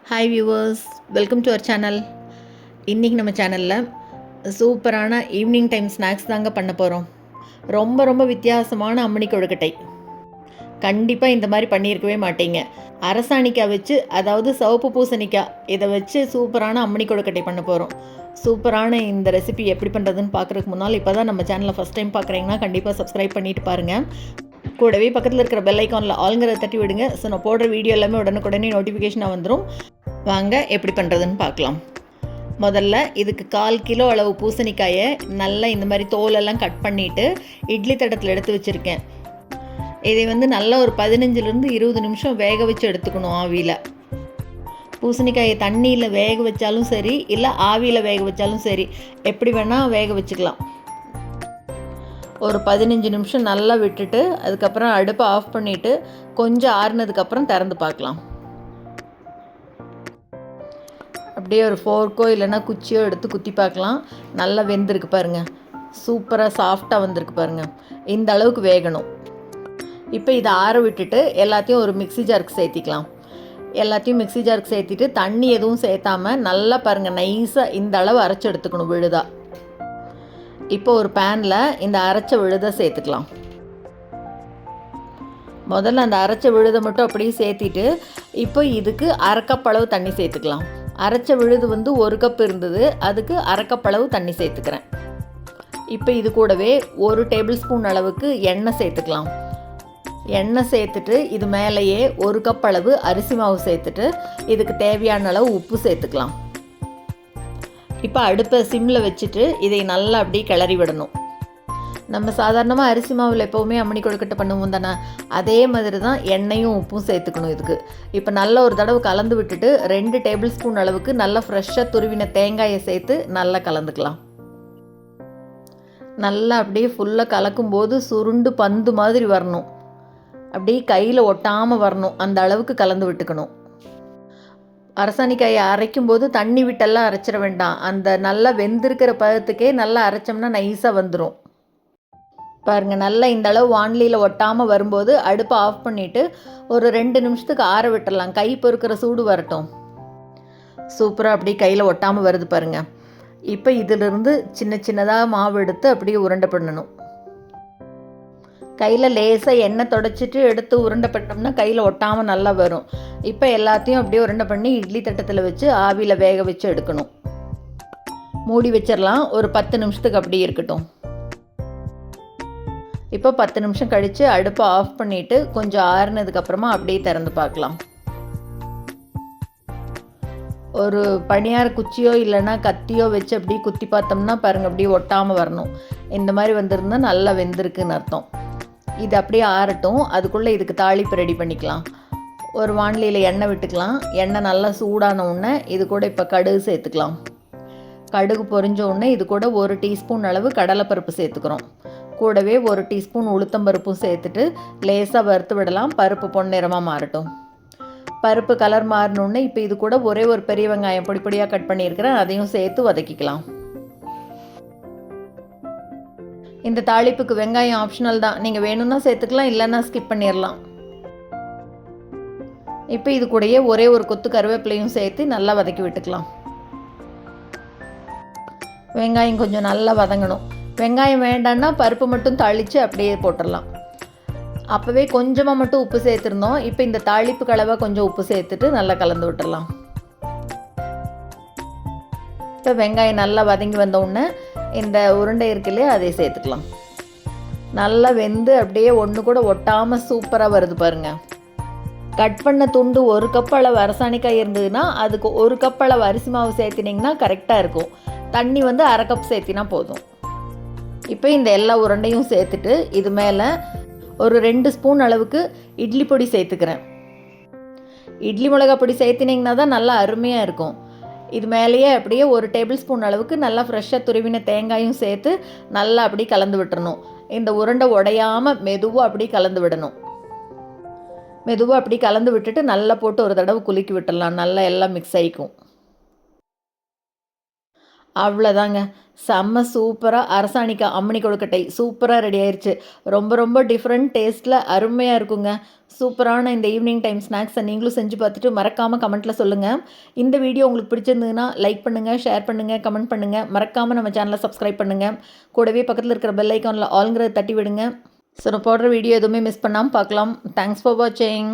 Hi viewers, welcome to our channel. இன்றைக்கி நம்ம சேனலில் சூப்பரான ஈவினிங் டைம் ஸ்நாக்ஸ் தாங்க பண்ண போகிறோம். ரொம்ப வித்தியாசமான அம்மணி கொழுக்கட்டை. கண்டிப்பாக இந்த மாதிரி பண்ணியிருக்கவே மாட்டீங்க. அரசாணிக்காய் வச்சு, அதாவது சிவப்பு பூசணிக்காய், இதை வச்சு சூப்பரான அம்மணி கொழுக்கட்டை பண்ண போகிறோம். சூப்பரான இந்த ரெசிபி எப்படி பண்ணுறதுன்னு பார்க்குறதுக்கு முன்னால் இப்போ தான் நம்ம சேனலை ஃபஸ்ட் டைம் பார்க்குறீங்கன்னா கண்டிப்பாக சப்ஸ்கிரைப் பண்ணிவிட்டு பாருங்கள். கூடவே பக்கத்தில் இருக்கிற பெல் ஐக்கானில் ஆளுங்கிறத தட்டி விடுங்க. ஸோ நான் போடுற வீடியோ எல்லாமே உடனுக்குடனே நோட்டிஃபிகேஷனாக வந்துடும். வாங்க எப்படி பண்ணுறதுன்னு பார்க்கலாம். முதல்ல இதுக்கு 1/4 கிலோ அளவு பூசணிக்காயை நல்லா இந்த மாதிரி தோலெல்லாம் கட் பண்ணிவிட்டு இட்லி தட்டத்தில் எடுத்து வச்சுருக்கேன். இதை நல்லா ஒரு 15லேருந்து 20 நிமிஷம் வேக வச்சு எடுத்துக்கணும் ஆவியில். பூசணிக்காயை தண்ணியில் வேக வச்சாலும் சரி, இல்லை ஆவியில் வேக வச்சாலும் சரி, எப்படி வேணால் வேக வச்சுக்கலாம். ஒரு 15 நிமிஷம் நல்லா விட்டுட்டு அதுக்கப்புறம் அடுப்பை ஆஃப் பண்ணிவிட்டு கொஞ்சம் ஆறுனதுக்கப்புறம் திறந்து பார்க்கலாம். அப்படியே ஒரு ஃபோர்க்கோ இல்லைன்னா குச்சியோ எடுத்து குத்தி பார்க்கலாம். நல்லா வெந்திருக்கு பாருங்கள், சூப்பராக சாஃப்டாக வந்திருக்கு பாருங்கள். இந்த அளவுக்கு வேகணும். இப்போ இதை ஆற விட்டுட்டு எல்லாத்தையும் ஒரு மிக்ஸி ஜாருக்கு சேர்த்திக்கலாம். எல்லாத்தையும் மிக்ஸி ஜாருக்கு சேர்த்திட்டு தண்ணி எதுவும் சேர்த்தாமல் நல்லா பாருங்கள், நைஸாக இந்த அளவு அரைச்சி எடுத்துக்கணும் விழுதா. இப்போ ஒரு பேனில் இந்த அரைச்ச விழுதை சேர்த்துக்கலாம். முதல்ல அந்த அரைச்ச விழுதை மட்டும் அப்படியே சேர்த்திட்டு இப்போ இதுக்கு 1/2 கப் அளவு தண்ணி சேர்த்துக்கலாம். அரைச்ச விழுது 1 கப் இருந்தது, அதுக்கு 1/2 கப் அளவு தண்ணி சேர்த்துக்கிறேன். இப்போ இது கூடவே 1 டேபிள் ஸ்பூன் அளவுக்கு எண்ணெய் சேர்த்துக்கலாம். எண்ணெய் சேர்த்துட்டு இது மேலேயே 1 கப் அளவு அரிசி மாவு சேர்த்துட்டு இதுக்கு தேவையான அளவு உப்பு சேர்த்துக்கலாம். இப்போ அடுப்பை சிம்மில் வச்சுட்டு இதை நல்லா அப்படியே கிளறி விடணும். நம்ம சாதாரணமாக அரிசி மாவில் எப்போவுமே அம்மணி கொழுக்கட்டை பண்ணுவோம் தானே, அதே மாதிரி தான் எண்ணெயும் உப்பும் சேர்த்துக்கணும் இதுக்கு. இப்போ நல்லா ஒரு தடவை கலந்து விட்டுட்டு 2 டேபிள் ஸ்பூன் அளவுக்கு நல்லா ஃப்ரெஷ்ஷாக துருவின தேங்காயை சேர்த்து நல்லா கலந்துக்கலாம். நல்லா அப்படியே ஃபுல்லாக கலக்கும்போது சுருண்டு பந்து மாதிரி வரணும், அப்படியே கையில் ஒட்டாமல் வரணும், அந்த அளவுக்கு கலந்து விட்டுக்கணும். அரசாணிக்காயை அரைக்கும்போது தண்ணி விட்டெல்லாம் அரைச்சிட வேண்டாம். அந்த நல்லா வெந்திருக்கிற பதத்துக்கே நல்லா அரைச்சோம்னா நைஸாக வந்துடும். பாருங்கள், நல்லா இந்த அளவு வானிலையில் ஒட்டாமல் வரும்போது அடுப்பை ஆஃப் பண்ணிவிட்டு ஒரு 2 நிமிஷத்துக்கு ஆற விட்டுடலாம். கை பொறுக்கிற சூடு வரட்டும். சூப்பராக அப்படியே கையில் ஒட்டாமல் வருது பாருங்கள். இப்போ இதிலிருந்து சின்னதாக மாவு எடுத்து அப்படியே உருண்டை பண்ணணும். கையில் லேசாக எண்ணெய் தொடச்சிட்டு எடுத்து உருண்டை பண்ணோம்னா கையில் ஒட்டாமல் நல்லா வரும். இப்போ எல்லாத்தையும் அப்படியே உருண்டை பண்ணி இட்லி தட்டத்தில் வச்சு ஆவியில் வேக வச்சு எடுக்கணும். மூடி வச்சிடலாம். ஒரு 10 நிமிஷத்துக்கு அப்படியே இருக்கட்டும். இப்போ 10 நிமிஷம் கழித்து அடுப்பை ஆஃப் பண்ணிவிட்டு கொஞ்சம் ஆறுனதுக்கப்புறமா அப்படியே திறந்து பார்க்கலாம். ஒரு பணியார குச்சியோ இல்லைன்னா கத்தியோ வச்சு அப்படியே குத்தி பார்த்தோம்னா பாருங்கள், அப்படியே ஒட்டாமல் வரணும். இந்த மாதிரி வந்திருந்தால் நல்லா வெந்திருக்குன்னு அர்த்தம். இது அப்படியே ஆறட்டும். அதுக்குள்ளே இதுக்கு தாளிப்பு ரெடி பண்ணிக்கலாம். ஒரு வானிலையில் எண்ணெய் விட்டுக்கலாம். எண்ணெய் நல்லா சூடான உடனே இது கூட இப்போ கடுகு சேர்த்துக்கலாம். கடுகு பொரிஞ்ச உடனே இது கூட 1 டீஸ்பூன் அளவு கடலைப்பருப்பு சேர்த்துக்கிறோம். கூடவே 1 டீஸ்பூன் உளுத்தம்பருப்பும் சேர்த்துட்டு லேசாக வறுத்து விடலாம். பருப்பு பொன்னிறமாக மாறட்டும். பருப்பு கலர் மாறினோடனே இப்போ இது கூட ஒரே ஒரு பெரிய வெங்காயம் பொடியாக கட் பண்ணியிருக்கிறேன், அதையும் சேர்த்து வதக்கிக்கலாம். இந்த தாளிப்புக்கு வெங்காயம் ஆப்ஷனல் தான், நீங்கள் வேணும்னா சேர்த்துக்கலாம், இல்லைன்னா ஸ்கிப் பண்ணிடலாம். இப்போ இது கூடயே ஒரே ஒரு கொத்து கருவேப்பிலையும் சேர்த்து நல்லா வதக்கி விட்டுக்கலாம். வெங்காயம் கொஞ்சம் நல்லா வதங்கணும். வெங்காயம் வேண்டான்னா பருப்பு மட்டும் தாளித்து அப்படியே போட்டுடலாம். அப்போவே கொஞ்சமாக மட்டும் உப்பு சேர்த்துருந்தோம். இப்போ இந்த தாளிப்பு கலவை கொஞ்சம் உப்பு சேர்த்துட்டு நல்லா கலந்து விட்டுடலாம். இப்போ வெங்காயம் நல்லா வதங்கி வந்த உடனே இந்த உருண்டை இருக்குல்லையே அதை சேர்த்துக்கலாம். நல்லா வெந்து அப்படியே ஒன்று கூட ஒட்டாமல் சூப்பராக வருது பாருங்கள். கட் பண்ண துண்டு 1 கப் அளவு அரசாணிக்காய் இருந்ததுன்னா அதுக்கு 1 கப் அளவு அரிசி மாவு சேர்த்தினிங்கன்னா கரெக்டாக இருக்கும். தண்ணி 1/2 கப் சேர்த்தினா போதும். இப்போ இந்த எல்லா உருண்டையும் சேர்த்துட்டு இது மேலே ஒரு 2 ஸ்பூன் அளவுக்கு இட்லி பொடி சேர்த்துக்கிறேன். இட்லி மிளகாய் பொடி சேர்த்தினிங்கன்னா தான் நல்லா அருமையாக இருக்கும். இது மேலேயே அப்படியே 1 டேபிள் ஸ்பூன் அளவுக்கு நல்லா ஃப்ரெஷ்ஷாக துருவின தேங்காயும் சேர்த்து நல்லா அப்படி கலந்து விட்டுறணும். இந்த உருண்டை உடையாமல் மெதுவாக அப்படி கலந்து விடணும். மெதுவாக அப்படி கலந்து விட்டுட்டு நல்லா போட்டு ஒரு தடவை குலுக்கி விட்டுடலாம். நல்லா எல்லாம் மிக்ஸ் ஆகிக்கும். அவ்வளோதாங்க. செம்ம சூப்பராக அரசாணிக்காய் அம்மினி கொழுக்கட்டை சூப்பராக ரெடி ஆயிருச்சு. ரொம்ப ரொம்ப டிஃப்ரெண்ட் டேஸ்ட்டில் அருமையாக இருக்குங்க. சூப்பரான இந்த ஈவினிங் டைம் ஸ்நாக்ஸை நீங்களும் செஞ்சு பார்த்துட்டு மறக்காமல் கமெண்ட்டில் சொல்லுங்கள். இந்த வீடியோ உங்களுக்கு பிடிச்சிருந்ததுன்னா லைக் பண்ணுங்கள், ஷேர் பண்ணுங்கள், கமெண்ட் பண்ணுங்கள். மறக்காமல் நம்ம சேனலை சப்ஸ்கிரைப் பண்ணுங்கள். கூடவே பக்கத்தில் இருக்கிற பெல் ஐக்கானில் ஆல்ங்கிறத தட்டி விடுங்க. ஸோ நான் போடுற வீடியோ எதுவுமே மிஸ் பண்ணாமல் பார்க்கலாம். தேங்க்ஸ் ஃபார் வாட்சிங்.